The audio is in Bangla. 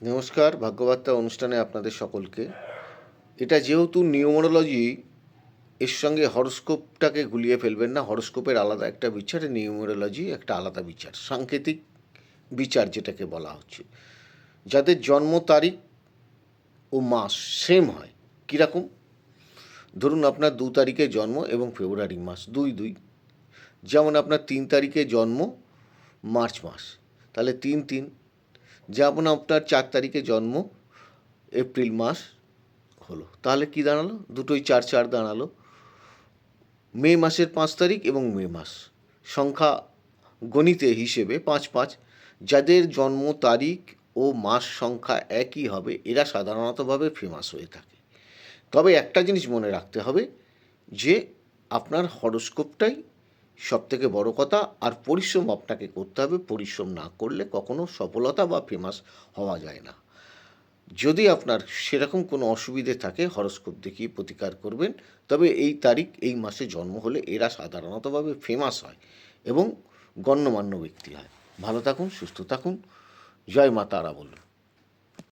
নমস্কার, ভাগ্যবার্তা অনুষ্ঠানে আপনাদের সকলকে। এটা যেহেতু নিউমারোলজি, এর সঙ্গে হরোস্কোপটাকে গুলিয়ে ফেলবেন না। হরোস্কোপের আলাদা একটা বিচার, নিউমারোলজি একটা আলাদা বিচার, সাংকেতিক বিচার যেটাকে বলা হচ্ছে। যাদের জন্ম তারিখ ও মাস সেম হয়, কীরকম? ধরুন আপনার 2 তারিখে জন্ম এবং ফেব্রুয়ারি মাস 2-2, যেমন আপনার 3 তারিখে জন্ম মার্চ মাস, তাহলে 3-3। যেমন আপনার 4 তারিখে জন্ম এপ্রিল মাস হলো, তাহলে কি দাঁড়ালো? দুটোই 4-4 দাঁড়ালো। মে মাসের 5 তারিখ এবং মে মাস, সংখ্যা গণিতে হিসেবে 5-5। যাদের জন্ম তারিখ ও মাস সংখ্যা একই হবে এরা সাধারণতভাবে ফেমাস হয়ে থাকে। তবে একটা জিনিস মনে রাখতে হবে যে আপনার হরোস্কোপটাই সবথেকে বড় কথা, আর পরিশ্রম আপনাকে করতে হবে। পরিশ্রম না করলে কখনো সফলতা বা ফেমাস হওয়া যায় না। যদি আপনার সেরকম কোনো অসুবিধে থাকে, হরোস্কোপ দেখিয়ে প্রতিকার করবেন। তবে এই তারিখ এই মাসে জন্ম হলে এরা সাধারণতভাবে ফেমাস হয় এবং গণ্যমান্য ব্যক্তি হয়। ভালো থাকুন, সুস্থ থাকুন। জয় মা তারা বলুন।